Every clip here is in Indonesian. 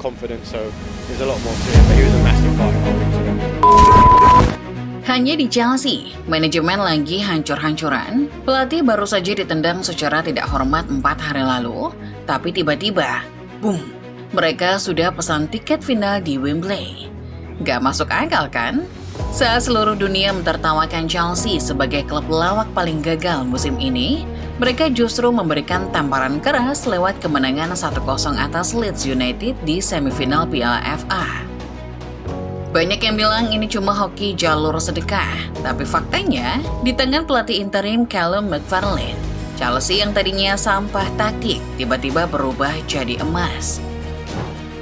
confident, so there's a lot more to it, but he was a massive part in holding to them. Hanya di Chelsea, manajemen lagi hancur-hancuran. Pelatih baru saja ditendang secara tidak hormat 4 hari lalu, tapi tiba-tiba, boom, mereka sudah pesan tiket final di Wembley. Gak masuk akal kan? Saat seluruh dunia mentertawakan Chelsea sebagai klub lawak paling gagal musim ini, mereka justru memberikan tamparan keras lewat kemenangan 1-0 atas Leeds United di semifinal Piala FA. Banyak yang bilang ini cuma hoki jalur sedekah, tapi faktanya, di tangan pelatih interim Callum McFarlane, Chelsea yang tadinya sampah taktik tiba-tiba berubah jadi emas.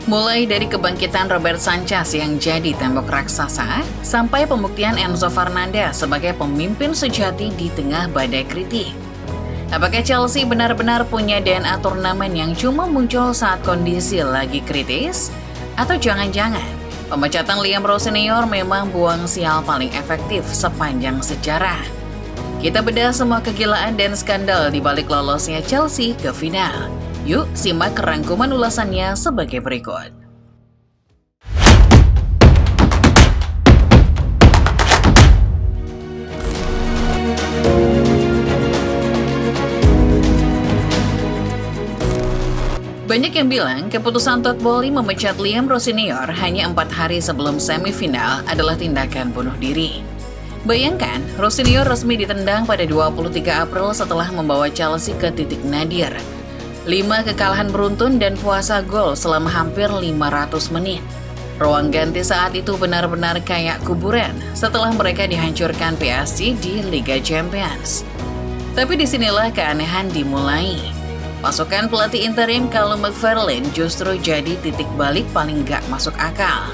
Mulai dari kebangkitan Robert Sanchez yang jadi tembok raksasa, sampai pembuktian Enzo Fernandez sebagai pemimpin sejati di tengah badai kritik. Apakah Chelsea benar-benar punya DNA turnamen yang cuma muncul saat kondisi lagi kritis? Atau jangan-jangan pemecatan Liam Rose Senior memang buang sial paling efektif sepanjang sejarah? Kita bedah semua kegilaan dan skandal di balik lolosnya Chelsea ke final. Yuk simak rangkuman ulasannya sebagai berikut. Banyak yang bilang keputusan Todd Boehly memecat Liam Rose Senior hanya 4 hari sebelum semifinal adalah tindakan bunuh diri. Bayangkan, Rose Senior resmi ditendang pada 23 April setelah membawa Chelsea ke titik nadir. 5 kekalahan beruntun dan puasa gol selama hampir 500 menit. Ruang ganti saat itu benar-benar kayak kuburan setelah mereka dihancurkan PSG di Liga Champions. Tapi disinilah keanehan dimulai. Pasukan pelatih interim Callum McFarlane justru jadi titik balik paling gak masuk akal.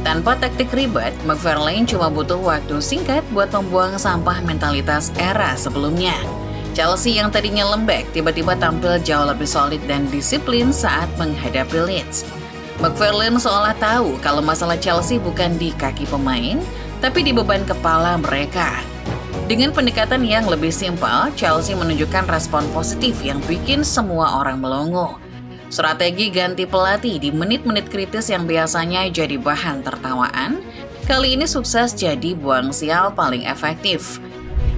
Tanpa taktik ribet, McFarlane cuma butuh waktu singkat buat membuang sampah mentalitas era sebelumnya. Chelsea yang tadinya lembek tiba-tiba tampil jauh lebih solid dan disiplin saat menghadapi Leeds. McFarlane seolah tahu kalau masalah Chelsea bukan di kaki pemain, tapi di beban kepala mereka. Dengan pendekatan yang lebih simpel, Chelsea menunjukkan respon positif yang bikin semua orang melongo. Strategi ganti pelatih di menit-menit kritis yang biasanya jadi bahan tertawaan, kali ini sukses jadi buang sial paling efektif.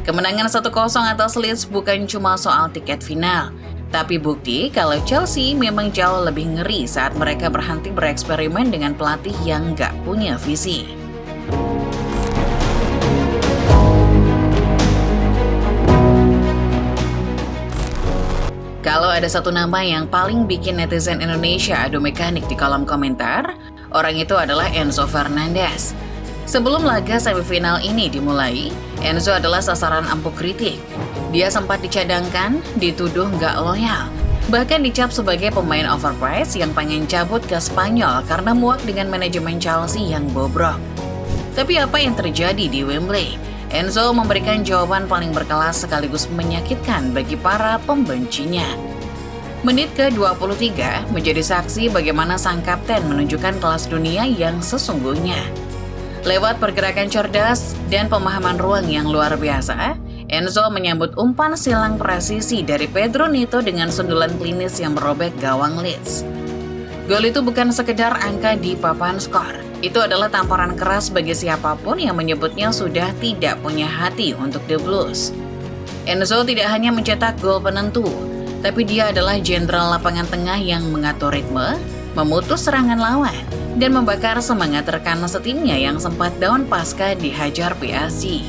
Kemenangan 1-0 atas Leeds bukan cuma soal tiket final, tapi bukti kalau Chelsea memang jauh lebih ngeri saat mereka berhenti bereksperimen dengan pelatih yang gak punya visi. Kalau ada satu nama yang paling bikin netizen Indonesia adu mekanik di kolom komentar, orang itu adalah Enzo Fernandez. Sebelum laga semifinal ini dimulai, Enzo adalah sasaran empuk kritik. Dia sempat dicadangkan, dituduh nggak loyal, bahkan dicap sebagai pemain overpriced yang pengen cabut ke Spanyol karena muak dengan manajemen Chelsea yang bobrok. Tapi apa yang terjadi di Wembley? Enzo memberikan jawaban paling berkelas sekaligus menyakitkan bagi para pembencinya. Menit ke-23 menjadi saksi bagaimana sang kapten menunjukkan kelas dunia yang sesungguhnya. Lewat pergerakan cerdas dan pemahaman ruang yang luar biasa, Enzo menyambut umpan silang presisi dari Pedro Neto dengan sundulan klinis yang merobek gawang Leeds. Gol itu bukan sekedar angka di papan skor. Itu adalah tamparan keras bagi siapapun yang menyebutnya sudah tidak punya hati untuk The Blues. Enzo tidak hanya mencetak gol penentu, tapi dia adalah jenderal lapangan tengah yang mengatur ritme, memutus serangan lawan, dan membakar semangat rekan setimnya yang sempat down pasca dihajar PSG.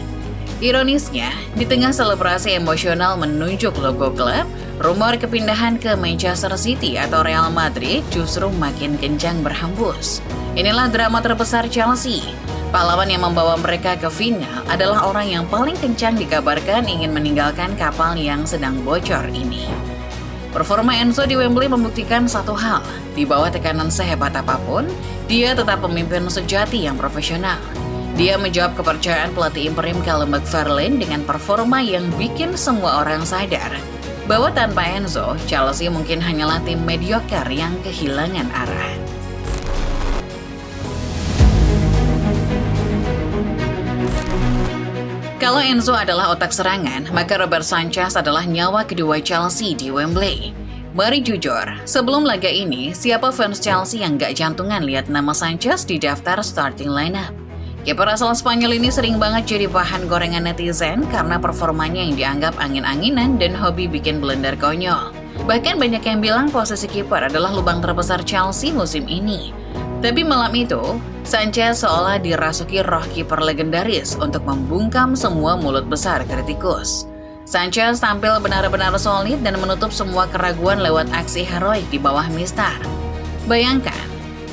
Ironisnya, di tengah selebrasi emosional menunjuk logo klub, rumor kepindahan ke Manchester City atau Real Madrid justru makin kencang berhembus. Inilah drama terbesar Chelsea. Pahlawan yang membawa mereka ke final adalah orang yang paling kencang dikabarkan ingin meninggalkan kapal yang sedang bocor ini. Performa Enzo di Wembley membuktikan satu hal, di bawah tekanan sehebat apapun, dia tetap pemimpin sejati yang profesional. Dia menjawab kepercayaan pelatih interim Callum McFarlane dengan performa yang bikin semua orang sadar bahwa tanpa Enzo, Chelsea mungkin hanyalah tim mediocre yang kehilangan arah. Kalau Enzo adalah otak serangan, maka Robert Sanchez adalah nyawa kedua Chelsea di Wembley. Mari jujur, sebelum laga ini, siapa fans Chelsea yang gak jantungan lihat nama Sanchez di daftar starting lineup? Kiper asal Spanyol ini sering banget jadi bahan gorengan netizen karena performanya yang dianggap angin-anginan dan hobi bikin blunder konyol. Bahkan banyak yang bilang posisi kiper adalah lubang terbesar Chelsea musim ini. Tapi malam itu, Sanchez seolah dirasuki roh kiper legendaris untuk membungkam semua mulut besar kritikus. Sanchez tampil benar-benar solid dan menutup semua keraguan lewat aksi heroik di bawah mistar. Bayangkan,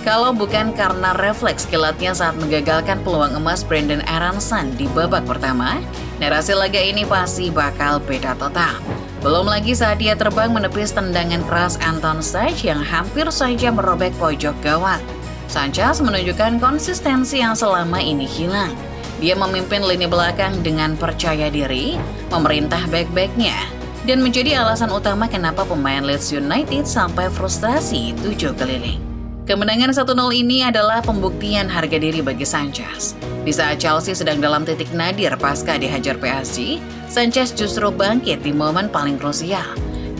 kalau bukan karena refleks kilatnya saat menggagalkan peluang emas Brenden Aaronson di babak pertama, narasi laga ini pasti bakal beda total. Belum lagi saat dia terbang menepis tendangan keras Anton Stach yang hampir saja merobek pojok gawang. Sanchez menunjukkan konsistensi yang selama ini hilang. Dia memimpin lini belakang dengan percaya diri, memerintah back-backnya, dan menjadi alasan utama kenapa pemain Leeds United sampai frustasi 7 keliling. Kemenangan 1-0 ini adalah pembuktian harga diri bagi Sanchez. Di saat Chelsea sedang dalam titik nadir pasca dihajar PSG, Sanchez justru bangkit di momen paling krusial.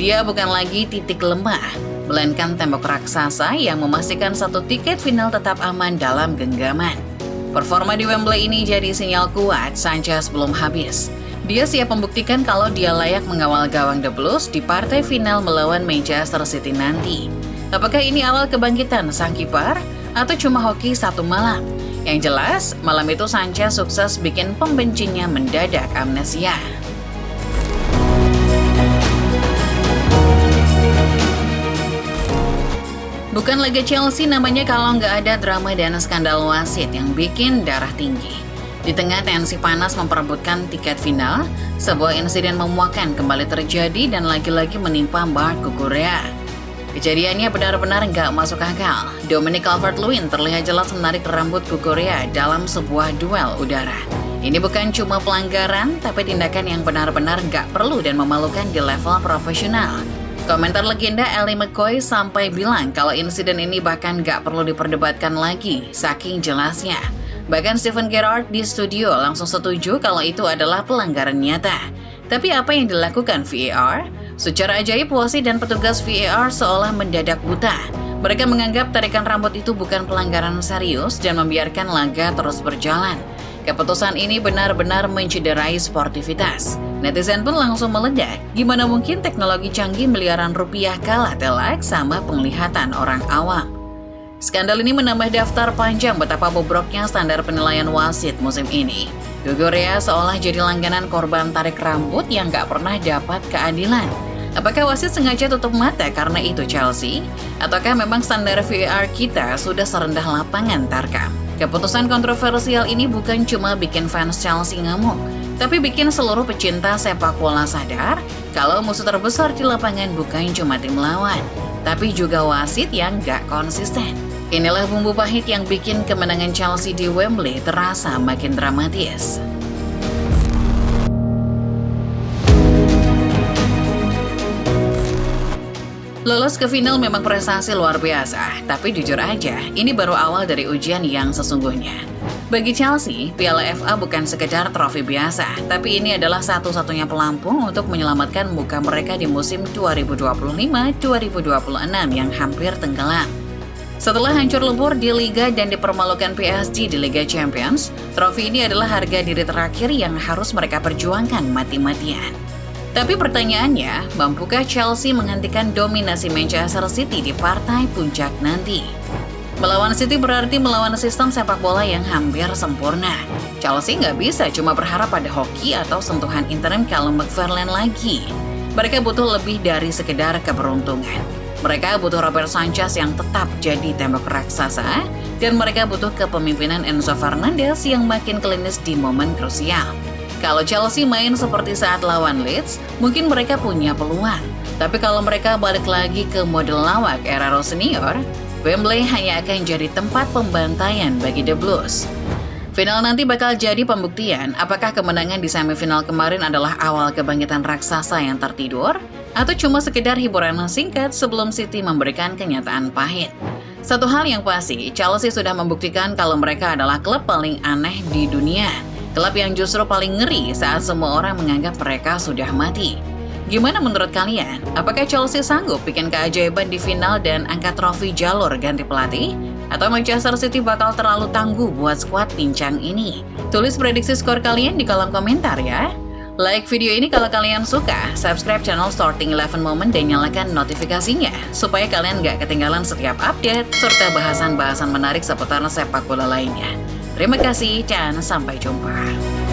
Dia bukan lagi titik lemah, melainkan tembok raksasa yang memastikan satu tiket final tetap aman dalam genggaman. Performa di Wembley ini jadi sinyal kuat Sanchez belum habis. Dia siap membuktikan kalau dia layak mengawal gawang The Blues di partai final melawan Manchester City nanti. Apakah ini awal kebangkitan sang kiper atau cuma hoki satu malam? Yang jelas, malam itu Sanchez sukses bikin pembencinya mendadak amnesia. Bukan laga Chelsea namanya kalau nggak ada drama dan skandal wasit yang bikin darah tinggi. Di tengah tensi panas memperebutkan tiket final, sebuah insiden memuakkan kembali terjadi dan lagi-lagi menimpa Marc Cucurella. Kejadiannya benar-benar nggak masuk akal. Dominic Calvert-Lewin terlihat jelas menarik rambut Cucurella dalam sebuah duel udara. Ini bukan cuma pelanggaran, tapi tindakan yang benar-benar nggak perlu dan memalukan di level profesional. Komentar legenda Ally McCoy sampai bilang kalau insiden ini bahkan nggak perlu diperdebatkan lagi, saking jelasnya. Bahkan Steven Gerrard di studio langsung setuju kalau itu adalah pelanggaran nyata. Tapi apa yang dilakukan VAR? Secara ajaib, wasit dan petugas VAR seolah mendadak buta. Mereka menganggap tarikan rambut itu bukan pelanggaran serius dan membiarkan laga terus berjalan. Keputusan ini benar-benar mencederai sportivitas. Netizen pun langsung meledak. Gimana mungkin teknologi canggih miliaran rupiah kalah telak sama penglihatan orang awam? Skandal ini menambah daftar panjang betapa bobroknya standar penilaian wasit musim ini. Cucurella seolah jadi langganan korban tarik rambut yang gak pernah dapat keadilan. Apakah wasit sengaja tutup mata karena itu Chelsea? Ataukah memang standar VAR kita sudah serendah lapangan tarkam? Keputusan kontroversial ini bukan cuma bikin fans Chelsea ngamuk, tapi bikin seluruh pecinta sepak bola sadar kalau musuh terbesar di lapangan bukan cuma tim lawan, tapi juga wasit yang gak konsisten. Inilah bumbu pahit yang bikin kemenangan Chelsea di Wembley terasa makin dramatis. Lolos ke final memang prestasi luar biasa, tapi jujur aja, ini baru awal dari ujian yang sesungguhnya. Bagi Chelsea, Piala FA bukan sekedar trofi biasa, tapi ini adalah satu-satunya pelampung untuk menyelamatkan muka mereka di musim 2025-2026 yang hampir tenggelam. Setelah hancur lebur di Liga dan dipermalukan PSG di Liga Champions, trofi ini adalah harga diri terakhir yang harus mereka perjuangkan mati-matian. Tapi pertanyaannya, mampukah Chelsea menghentikan dominasi Manchester City di partai puncak nanti? Melawan City berarti melawan sistem sepak bola yang hampir sempurna. Chelsea nggak bisa cuma berharap pada hoki atau sentuhan interim Callum McFarlane lagi. Mereka butuh lebih dari sekedar keberuntungan. Mereka butuh Robert Sanchez yang tetap jadi tembok raksasa, dan mereka butuh kepemimpinan Enzo Fernandez yang makin klinis di momen krusial. Kalau Chelsea main seperti saat lawan Leeds, mungkin mereka punya peluang. Tapi kalau mereka balik lagi ke model lawak era Senior, Wembley hanya akan jadi tempat pembantaian bagi The Blues. Final nanti bakal jadi pembuktian apakah kemenangan di semifinal kemarin adalah awal kebangkitan raksasa yang tertidur, atau cuma sekedar hiburan singkat sebelum City memberikan kenyataan pahit. Satu hal yang pasti, Chelsea sudah membuktikan kalau mereka adalah klub paling aneh di dunia. Klub yang justru paling ngeri saat semua orang menganggap mereka sudah mati. Gimana menurut kalian? Apakah Chelsea sanggup bikin keajaiban di final dan angkat trofi jalur ganti pelatih? Atau Manchester City bakal terlalu tangguh buat skuad pincang ini? Tulis prediksi skor kalian di kolom komentar ya. Like video ini kalau kalian suka, subscribe channel Starting 11 Moment dan nyalakan notifikasinya supaya kalian gak ketinggalan setiap update serta bahasan-bahasan menarik seputar sepak bola lainnya. Terima kasih dan sampai jumpa.